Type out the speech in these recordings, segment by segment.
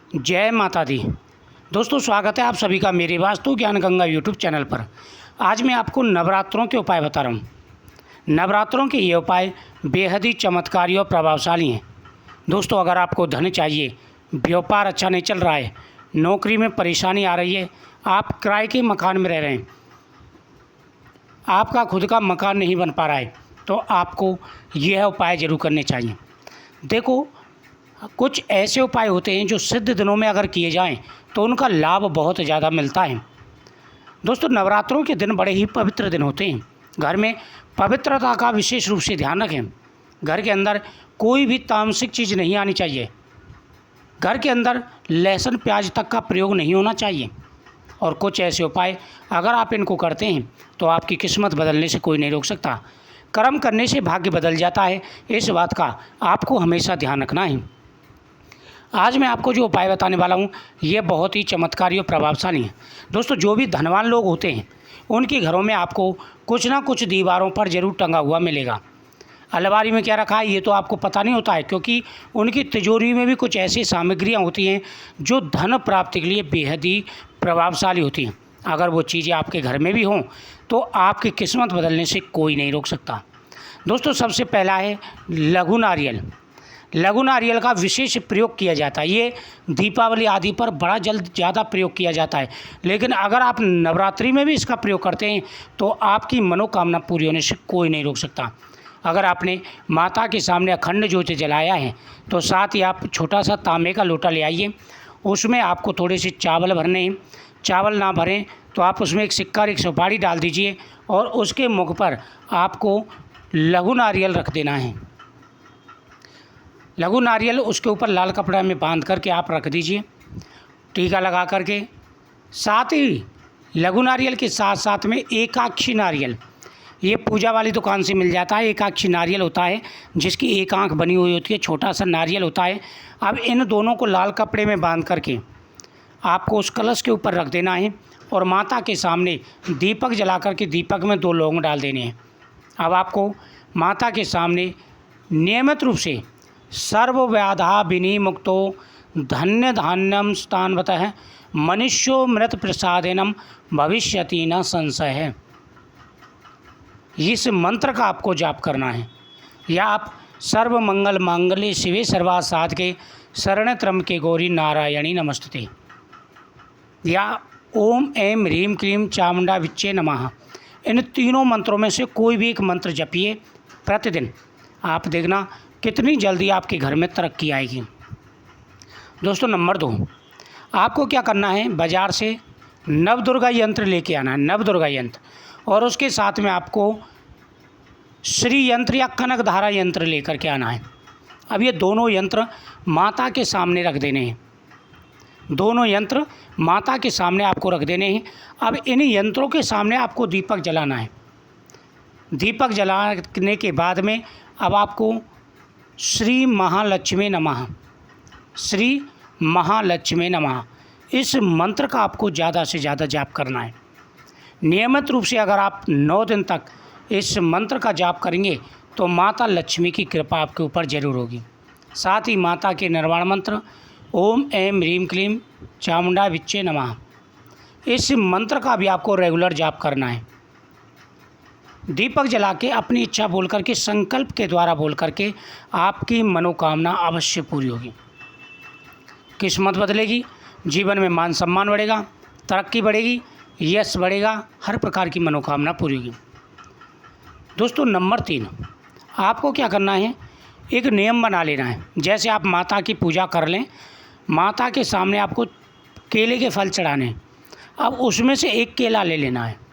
जय माता दी। दोस्तों, स्वागत है आप सभी का मेरे वास्तु ज्ञान गंगा यूट्यूब चैनल पर। आज मैं आपको नवरात्रों के उपाय बता रहा हूँ। नवरात्रों के ये उपाय बेहद ही चमत्कारी और प्रभावशाली हैं। दोस्तों, अगर आपको धन चाहिए, व्यापार अच्छा नहीं चल रहा है, नौकरी में परेशानी आ रही है, आप किराए के मकान में रह रहे हैं, आपका खुद का मकान नहीं बन पा रहा है, तो आपको यह उपाय ज़रूर करने चाहिए। देखो, कुछ ऐसे उपाय होते हैं जो सिद्ध दिनों में अगर किए जाएं तो उनका लाभ बहुत ज़्यादा मिलता है। दोस्तों, नवरात्रों के दिन बड़े ही पवित्र दिन होते हैं। घर में पवित्रता का विशेष रूप से ध्यान रखें। घर के अंदर कोई भी तामसिक चीज़ नहीं आनी चाहिए। घर के अंदर लहसुन प्याज तक का प्रयोग नहीं होना चाहिए। और कुछ ऐसे उपाय अगर आप इनको करते हैं तो आपकी किस्मत बदलने से कोई नहीं रोक सकता। कर्म करने से भाग्य बदल जाता है, इस बात का आपको हमेशा ध्यान रखना है। आज मैं आपको जो उपाय बताने वाला हूँ ये बहुत ही चमत्कारी और प्रभावशाली है। दोस्तों, जो भी धनवान लोग होते हैं उनके घरों में आपको कुछ ना कुछ दीवारों पर ज़रूर टंगा हुआ मिलेगा। अलमारी में क्या रखा है ये तो आपको पता नहीं होता है, क्योंकि उनकी तिजोरी में भी कुछ ऐसी सामग्रियाँ होती हैं जो धन प्राप्ति के लिए बेहद ही प्रभावशाली होती हैं। अगर वो चीज़ें आपके घर में भी हों तो आपकी किस्मत बदलने से कोई नहीं रोक सकता। दोस्तों, सबसे पहला है लघु नारियल। लघु नारियल का विशेष प्रयोग किया जाता है। ये दीपावली आदि पर बड़ा ज़्यादा प्रयोग किया जाता है, लेकिन अगर आप नवरात्रि में भी इसका प्रयोग करते हैं तो आपकी मनोकामना पूरी होने से कोई नहीं रोक सकता। अगर आपने माता के सामने अखंड ज्योति जलाया है तो साथ ही आप छोटा सा तांबे का लोटा ले आइए। उसमें आपको थोड़े से चावल भरने हैं। चावल ना भरें तो आप उसमें एक सिक्का और एक सुपारी डाल दीजिए और उसके मुख पर आपको लघु नारियल रख देना है। लघु नारियल उसके ऊपर लाल कपड़ा में बांध करके आप रख दीजिए, टीका लगा करके। साथ ही लघु नारियल के साथ साथ में एकाक्षी नारियल, ये पूजा वाली दुकान से मिल जाता है। एकाक्षी नारियल होता है जिसकी एक आंख बनी हुई होती है, छोटा सा नारियल होता है। अब इन दोनों को लाल कपड़े में बांध करके आपको उस कलश के ऊपर रख देना है और माता के सामने दीपक जला करके दीपक में 2 लौंग डाल देने हैं। अब आपको माता के सामने नियमित रूप से सर्वव्याधा विनिमुक्तो धन्य धान्यम स्थानवत है मनुष्यो मृत प्रसादेनम भविष्यति न संशय है। इस मंत्र का आपको जाप करना है। या आप सर्व मंगल मांगल्ये शिवे सर्वार्थ साधके शरण्य त्र्यंबके गौरी नारायणी नमस्तुते, या ओम ऐं ह्रीं क्लीं चामुंडा विच्चे नमः। इन तीनों मंत्रों में से कोई भी एक मंत्र जपिए प्रतिदिन। आप देखना कितनी जल्दी आपके घर में तरक्की आएगी। दोस्तों, नंबर 2, आपको क्या करना है, बाज़ार से नवदुर्गा यंत्र लेके आना है, नवदुर्गा यंत्र। और उसके साथ में आपको श्री यंत्र या कनक धारा यंत्र लेकर के आना है। अब ये दोनों यंत्र माता के सामने रख देने हैं। दोनों यंत्र माता के सामने आपको रख देने हैं। अब इन यंत्रों के सामने आपको दीपक जलाना है। दीपक जलाने के बाद में अब आपको श्री महालक्ष्मी नमः, श्री महालक्ष्मी नमः, इस मंत्र का आपको ज़्यादा से ज़्यादा जाप करना है। नियमित रूप से अगर आप 9 दिन तक इस मंत्र का जाप करेंगे तो माता लक्ष्मी की कृपा आपके ऊपर ज़रूर होगी। साथ ही माता के निर्वाण मंत्र ओम ऐं ह्रीं क्लीं चामुंडा विच्चे नमः, इस मंत्र का भी आपको रेगुलर जाप करना है। दीपक जला के अपनी इच्छा बोल करके, संकल्प के द्वारा बोल करके आपकी मनोकामना अवश्य पूरी होगी। किस्मत बदलेगी, जीवन में मान सम्मान बढ़ेगा, तरक्की बढ़ेगी, यश बढ़ेगा, हर प्रकार की मनोकामना पूरी होगी। दोस्तों, नंबर 3, आपको क्या करना है, एक नियम बना लेना है। जैसे आप माता की पूजा कर लें, माता के सामने आपको केले के फल चढ़ाने हैं। अब उसमें से एक केला ले लेना है।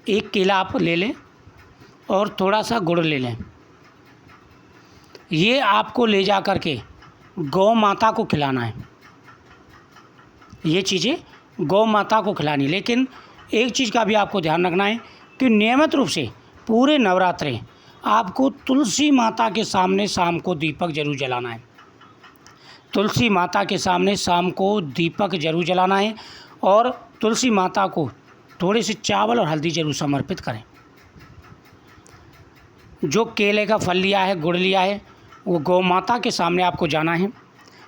एक केला आप ले लें और थोड़ा सा गुड़ ले लें। ये आपको ले जा कर के गौ माता को खिलाना है। ये चीज़ें गौ माता को खिलानी। लेकिन एक चीज़ का भी आपको ध्यान रखना है कि नियमित रूप से पूरे नवरात्रे आपको तुलसी माता के सामने शाम को दीपक जरूर जलाना है। तुलसी माता के सामने शाम को दीपक जरूर जलाना है और तुलसी माता को थोड़े से चावल और हल्दी जरूर समर्पित करें। जो केले का फल लिया है, गुड़ लिया है, वो गौ माता के सामने आपको जाना है।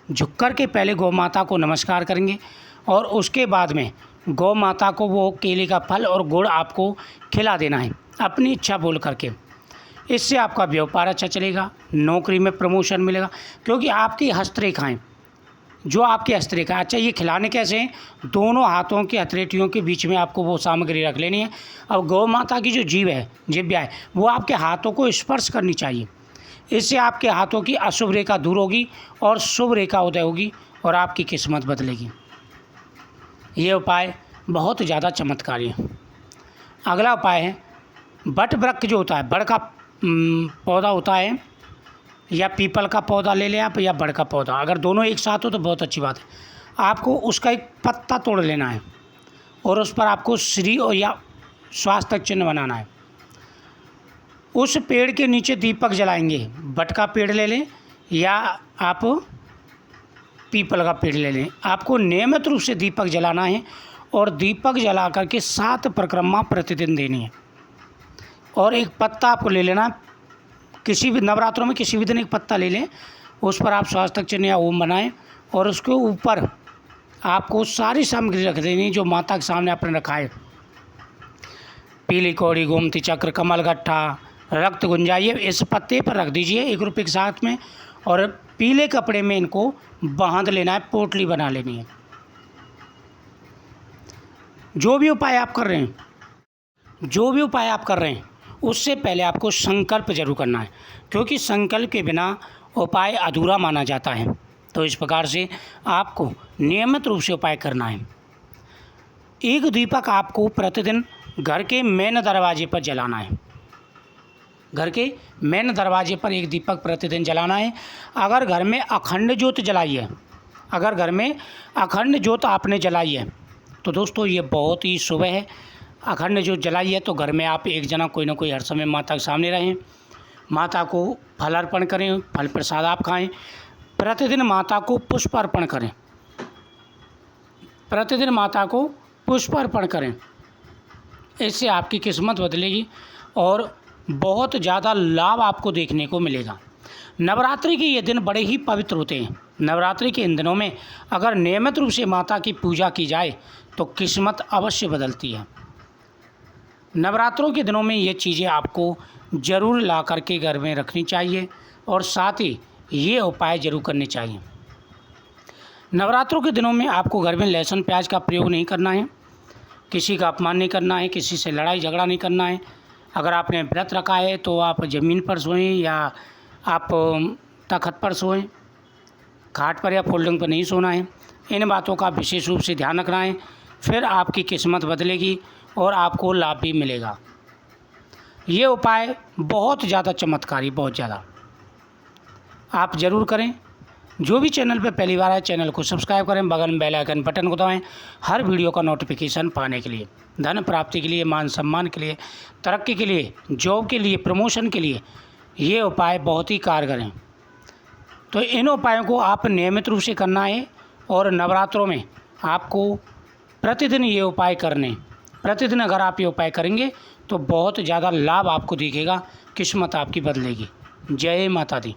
झुककर के पहले गौ माता को नमस्कार करेंगे और उसके बाद में गौ माता को वो केले का फल और गुड़ आपको खिला देना है अपनी इच्छा बोल करके। इससे आपका व्यापार अच्छा चलेगा, नौकरी में प्रमोशन मिलेगा, क्योंकि आपकी हस्तरेखाएँ जो आपकी हस्तरेखा। अच्छा, ये खिलाने कैसे हैं? दोनों हाथों की हथेलियों के बीच में आपको वो सामग्री रख लेनी है। अब गौ माता की जो जिह्वा है वो आपके हाथों को स्पर्श करनी चाहिए। इससे आपके हाथों की अशुभ रेखा दूर होगी और शुभ रेखा उदय होगी और आपकी किस्मत बदलेगी। ये उपाय बहुत ज़्यादा चमत्कारी है। अगला उपाय है बट वृक्ष जो होता है, बड़ का पौधा होता है, या पीपल का पौधा ले लें आप, या बड़ का पौधा। अगर दोनों एक साथ हो तो बहुत अच्छी बात है। आपको उसका एक पत्ता तोड़ लेना है और उस पर आपको श्री और या स्वास्तिक चिन्ह बनाना है। उस पेड़ के नीचे दीपक जलाएंगे। बट का पेड़ ले लें या आप पीपल का पेड़ ले लें। आपको नियमित रूप से दीपक जलाना है और दीपक जला करके 7 परिक्रमा प्रतिदिन देनी है। और एक पत्ता आपको ले लेना, किसी भी नवरात्रों में किसी भी दिन एक पत्ता ले लें, उस पर आप स्वास्तिक चिन्ह या ओम बनाएं और उसके ऊपर आपको सारी सामग्री रख देनी जो माता के सामने आपने रखा है। पीली कौड़ी, गोमती चक्र, कमल गट्ठा, रक्त गुंजा, ये इस पत्ते पर रख दीजिए 1 रुपये के साथ में, और पीले कपड़े में इनको बांध लेना है, पोटली बना लेनी है। जो भी उपाय आप कर रहे हैं उससे पहले आपको संकल्प जरूर करना है, क्योंकि संकल्प के बिना उपाय अधूरा माना जाता है। तो इस प्रकार से आपको नियमित रूप से उपाय करना है। एक दीपक आपको प्रतिदिन घर के मेन दरवाजे पर जलाना है। घर के मेन दरवाजे पर एक दीपक प्रतिदिन जलाना है। अगर घर में अखंड ज्योत जलाई है, अगर घर में अखंड ज्योत आपने जलाई है तो दोस्तों ये बहुत ही शुभ है। अखंड ज्योत जलाई है तो घर में आप एक जना कोई ना कोई हर समय माता के सामने रहें, माता को फल अर्पण करें, फल प्रसाद आप खाएं। प्रतिदिन माता को पुष्प अर्पण करें, प्रतिदिन माता को पुष्प अर्पण करें। इससे आपकी किस्मत बदलेगी और बहुत ज़्यादा लाभ आपको देखने को मिलेगा। नवरात्रि के ये दिन बड़े ही पवित्र होते हैं। नवरात्रि के इन दिनों में अगर नियमित रूप से माता की पूजा की जाए तो किस्मत अवश्य बदलती है। नवरात्रों के दिनों में ये चीज़ें आपको ज़रूर ला करके घर में रखनी चाहिए और साथ ही ये उपाय ज़रूर करने चाहिए। नवरात्रों के दिनों में आपको घर में लहसुन प्याज का प्रयोग नहीं करना है, किसी का अपमान नहीं करना है, किसी से लड़ाई झगड़ा नहीं करना है। अगर आपने व्रत रखा है तो आप ज़मीन पर सोएं या आप तख्त पर सोएं, खाट पर या फोल्डिंग पर नहीं सोना है। इन बातों का विशेष रूप से ध्यान रखना है, फिर आपकी किस्मत बदलेगी और आपको लाभ भी मिलेगा। ये उपाय बहुत ज़्यादा चमत्कारी, बहुत ज़्यादा आप ज़रूर करें। जो भी चैनल पर पहली बार आए चैनल को सब्सक्राइब करें, बगल में बेल आइकन बटन को दबाएं हर वीडियो का नोटिफिकेशन पाने के लिए। धन प्राप्ति के लिए, मान सम्मान के लिए, तरक्की के लिए, जॉब के लिए, प्रमोशन के लिए ये उपाय बहुत ही कारगर हैं। तो इन उपायों को आप नियमित रूप से करना है और नवरात्रों में आपको प्रतिदिन ये उपाय करने। प्रतिदिन अगर आप ये उपाय करेंगे तो बहुत ज़्यादा लाभ आपको दिखेगा, किस्मत आपकी बदलेगी। जय माता दी।